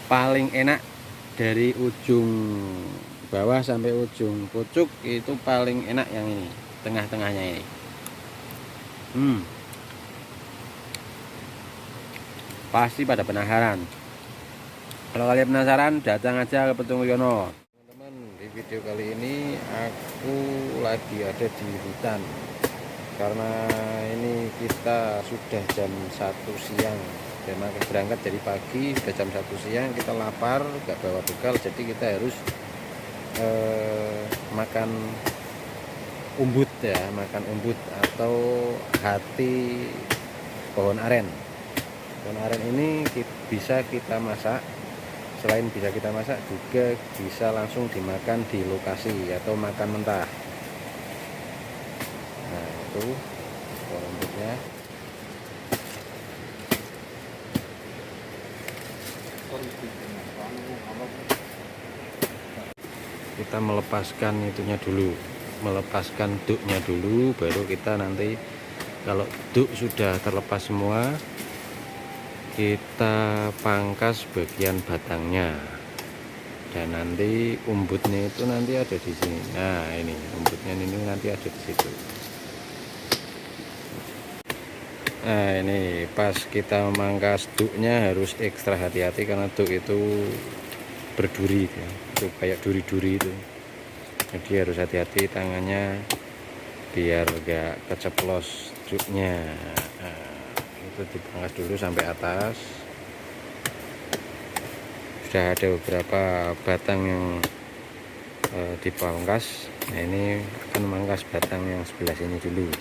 paling enak dari ujung bawah sampai ujung pucuk itu paling enak yang ini, tengah-tengahnya ini. Pasti pada penasaran. Kalau kalian penasaran, datang aja ke Petung Wiono. Teman-teman, di video kali ini aku lagi ada di hutan. Karena ini kita sudah jam 1 siang. Dan berangkat dari pagi, sudah jam 1 siang, kita lapar, gak bawa bekal, jadi kita harus makan umbut ya, makan umbut atau hati pohon aren. Pohon aren ini bisa kita masak. Selain bisa kita masak, juga bisa langsung dimakan di lokasi atau makan mentah. Nah, itu pohon umbutnya. Kita melepaskan itunya dulu, melepaskan duknya dulu, baru kita nanti kalau duk sudah terlepas semua, kita pangkas bagian batangnya, dan nanti umbutnya itu nanti ada di sini. Nah, ini umbutnya ini nanti ada di situ. Nah, ini pas kita memangkas duknya harus ekstra hati-hati karena duk itu berduri ya. Itu kayak duri-duri itu, jadi harus hati-hati tangannya biar gak keceplos duknya. Nah, itu dipangkas dulu sampai atas. Sudah ada beberapa batang yang dipangkas. Nah, ini akan memangkas batang yang sebelah sini dulu.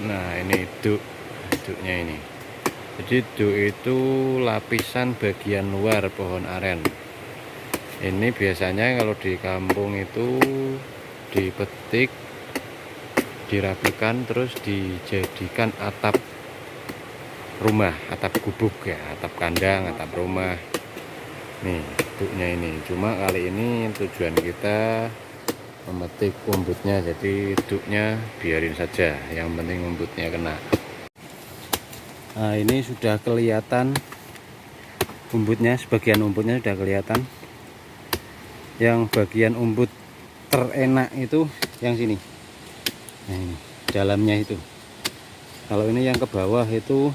Nah, ini duknya ini. Jadi duk itu lapisan bagian luar pohon aren. Ini biasanya kalau di kampung itu dipetik, dirapikan, terus dijadikan atap rumah, atap gubuk ya, atap kandang, atap rumah. Nih duknya ini. Cuma kali ini tujuan kita memetik umbutnya, jadi duknya biarin saja, yang penting umbutnya kena. Nah, ini sudah kelihatan umbutnya, sebagian umbutnya sudah kelihatan. Yang bagian umbut terenak itu yang sini. Nah, ini dalamnya itu. Kalau ini yang ke bawah itu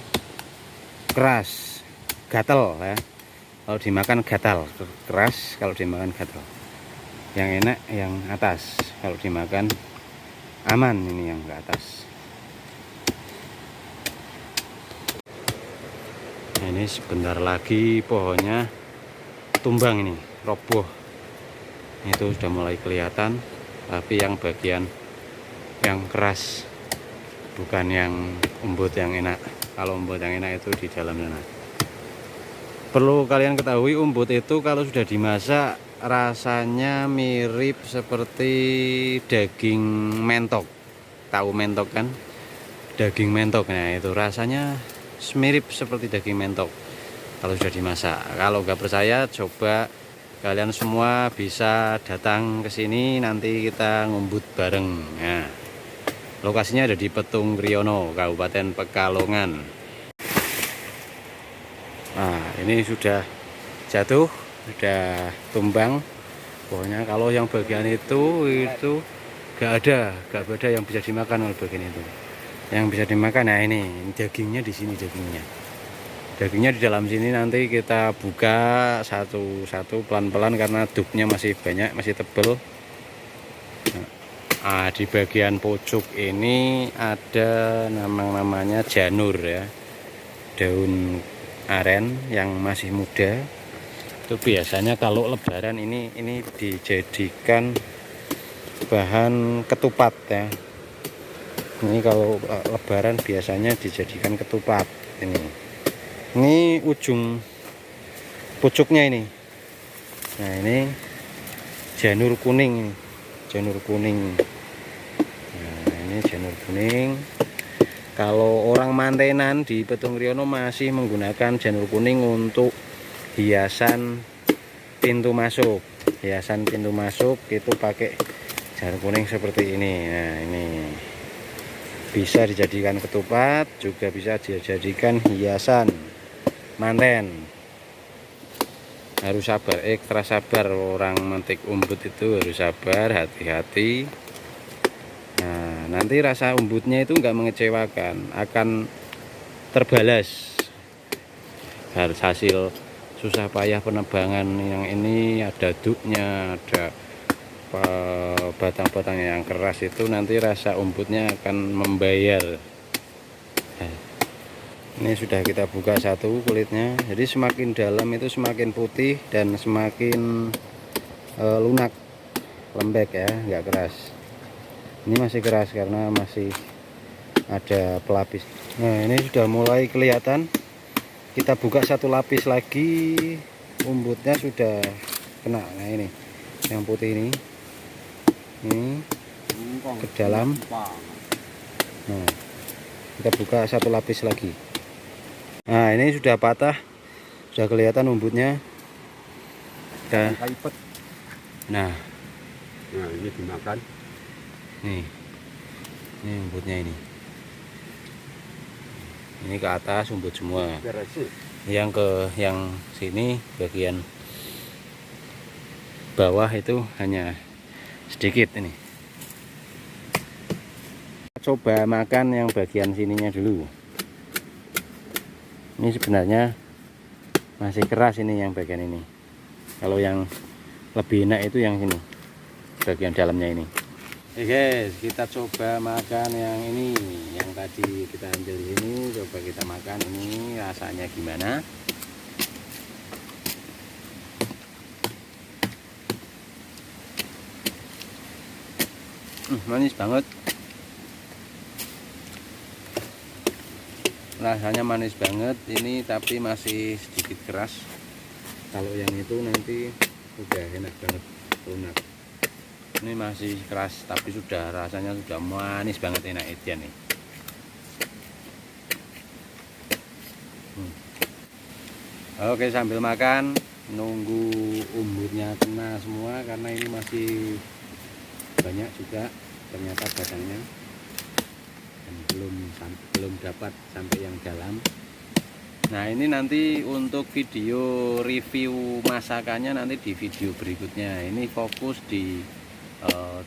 keras, gatal ya. Kalau dimakan gatal, keras, kalau dimakan gatal. Yang enak yang atas, kalau dimakan aman ini yang ke atas. Nah, ini sebentar lagi pohonnya tumbang, ini roboh. Itu sudah mulai kelihatan, tapi yang bagian yang keras, bukan yang umbut yang enak. Kalau umbut yang enak itu di dalam sana. Perlu kalian ketahui, umbut itu kalau sudah dimasak rasanya mirip seperti daging mentok. Tahu mentok kan? Daging mentok. Nah, itu rasanya mirip seperti daging mentok kalau sudah dimasak. Kalau nggak percaya, coba kalian semua bisa datang ke sini, nanti kita ngumbut bareng. Nah, lokasinya ada di Petung Wiono, Kabupaten Pekalongan. Nah, ini sudah jatuh, sudah tumbang pohonnya. Kalau yang bagian itu gak ada yang bisa dimakan oleh bagian itu. Yang bisa dimakan, nah ini dagingnya di sini, dagingnya di dalam sini. Nanti kita buka satu-satu pelan-pelan karena duknya masih banyak, masih tebal. Nah, di bagian pojok ini ada namanya janur ya, daun aren yang masih muda. Itu biasanya kalau lebaran ini dijadikan bahan ketupat ya. Ini kalau lebaran biasanya dijadikan ketupat. Ini ujung pucuknya ini. Nah, ini janur kuning, janur kuning. Nah, ini janur kuning. Kalau orang mantenan di Petung Wiono masih menggunakan janur kuning untuk hiasan pintu masuk. Hiasan pintu masuk itu pakai janur kuning seperti ini. Nah, ini bisa dijadikan ketupat, juga bisa dijadikan hiasan manten. harus sabar, ekstra sabar. Orang metik umbut itu harus sabar, hati-hati. Nah, nanti rasa umbutnya itu enggak mengecewakan, akan terbalas. Harus hasil susah payah penebangan yang ini, ada duknya, ada batang-batang yang keras, itu nanti rasa umbutnya akan membayar. Ini sudah kita buka satu kulitnya, jadi semakin dalam itu semakin putih dan semakin lunak, lembek ya, nggak keras. Ini masih keras karena masih ada pelapis. Nah, ini sudah mulai kelihatan. Kita buka satu lapis lagi, umbutnya sudah kena. Nah, ini yang putih ini ke dalam. Nah, kita buka satu lapis lagi. Nah, ini sudah patah, sudah kelihatan umbutnya. Nah, ini dimakan. Ini umbutnya ini ke atas umbut semua. Yang sini bagian bawah itu hanya sedikit. Ini coba makan yang bagian sininya dulu. Ini sebenarnya masih keras, ini yang bagian ini. Kalau yang lebih enak itu yang sini, bagian dalamnya ini. Oke guys, kita coba makan yang ini, yang tadi kita ambil ini. Coba kita makan ini, rasanya gimana? Manis banget. Rasanya manis banget ini, tapi masih sedikit keras. Kalau yang itu nanti udah enak banget, lunak. Ini masih keras tapi sudah rasanya sudah manis banget, enak edian nih. Oke, sambil makan nunggu umbutnya kena semua, karena ini masih banyak juga ternyata batangnya, dan belum dapat sampai yang dalam. Nah, ini nanti untuk video review masakannya nanti di video berikutnya. Ini fokus di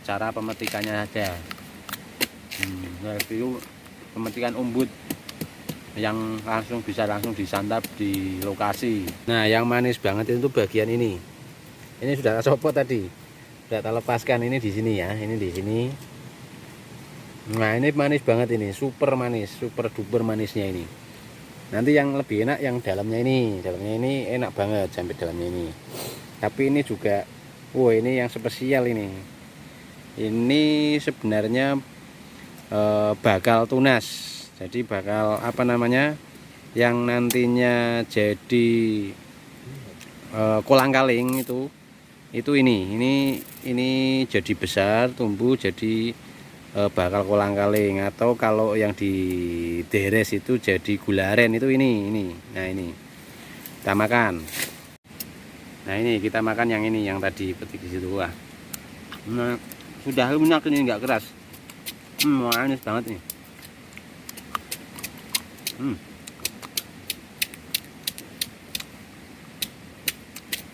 cara pemetikannya saja. Review pemetikan umbut yang bisa langsung disantap di lokasi. Nah, yang manis banget itu bagian ini. Ini sudah tak copot tadi, sudah tak lepaskan. Ini di sini ya, ini di sini. Nah, ini manis banget, ini super manis, super duper manisnya ini. Nanti yang lebih enak yang dalamnya ini enak banget sampai dalamnya ini. Tapi ini juga, ini yang spesial ini. Ini sebenarnya bakal tunas. Jadi bakal apa namanya? Yang nantinya jadi kolang-kaling itu ini jadi besar, tumbuh jadi bakal kolang-kaling, atau kalau yang di deres itu jadi gula aren. Itu ini. Nah, ini kita makan. Nah, ini kita makan yang ini, yang tadi petik di situ. Wah, nah, sudah lunak ini, nggak keras. Manis banget nih.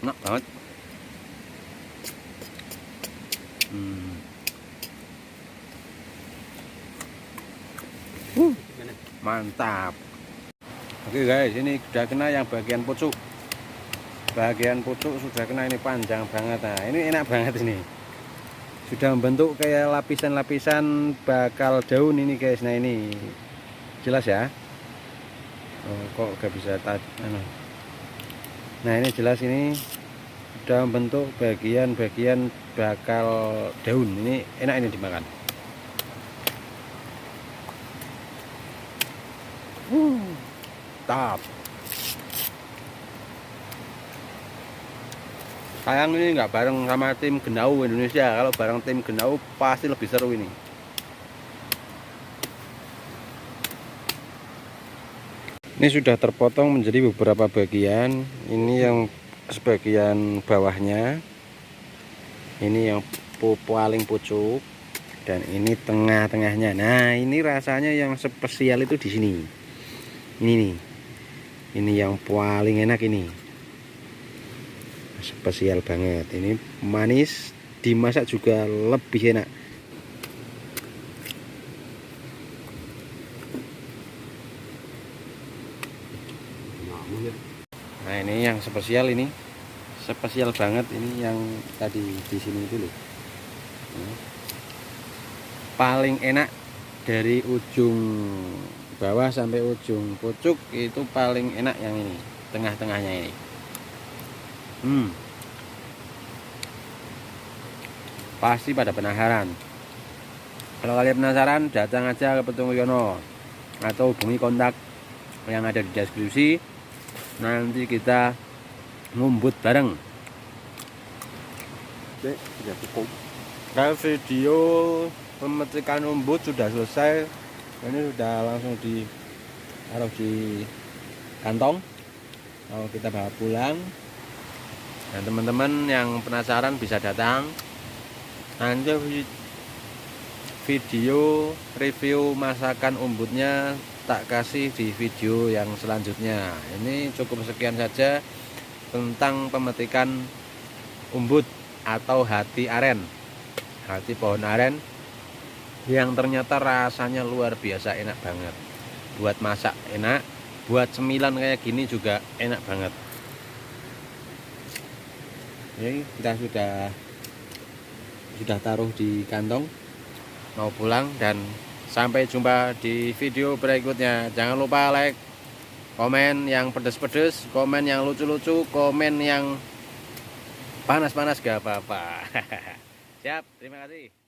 Enak banget. Mantap. Oke guys, ini sudah kena yang bagian pucuk. Bagian pucuk sudah kena, ini panjang banget. Nah, ini enak banget ini. Sudah membentuk kayak lapisan-lapisan bakal daun ini guys. Nah, ini jelas ya. Kok gak bisa Nah, ini jelas, ini sudah membentuk bagian-bagian bakal daun. Ini enak ini dimakan. Tap. Sayang ini nggak bareng sama tim Genau Indonesia. Kalau bareng tim Genau pasti lebih seru ini. Ini sudah terpotong menjadi beberapa bagian. Ini yang sebagian bawahnya, ini yang paling pucuk, dan ini tengah-tengahnya. Nah, ini rasanya yang spesial itu di sini. Ini nih. Ini yang paling enak ini. spesial banget. Ini manis, dimasak juga lebih enak. Nah ini yang spesial, ini spesial banget, ini yang tadi di sini itu loh. Paling enak dari ujung bawah sampai ujung pucuk itu paling enak yang ini, tengah-tengahnya ini. Pasti pada penasaran. Kalau kalian penasaran, datang aja ke Petung Wiono atau hubungi kontak yang ada di deskripsi. Nanti kita ngumbut bareng. Oke, sudah cukup. Kalau video pemetikan umbut sudah selesai, ini sudah langsung ditaruh di kantong, mau kita bawa pulang. Dan teman-teman yang penasaran bisa datang. Nanti video review masakan umbutnya tak kasih di video yang selanjutnya. Ini cukup sekian saja tentang pemetikan umbut atau hati aren, hati pohon aren yang ternyata rasanya luar biasa enak banget. Buat masak enak, buat cemilan kayak gini juga enak banget. Ini kita sudah taruh di kantong, mau pulang. Dan sampai jumpa di video berikutnya. Jangan lupa like, komen yang pedes-pedes, komen yang lucu-lucu, komen yang panas-panas gak apa-apa. Siap, terima kasih.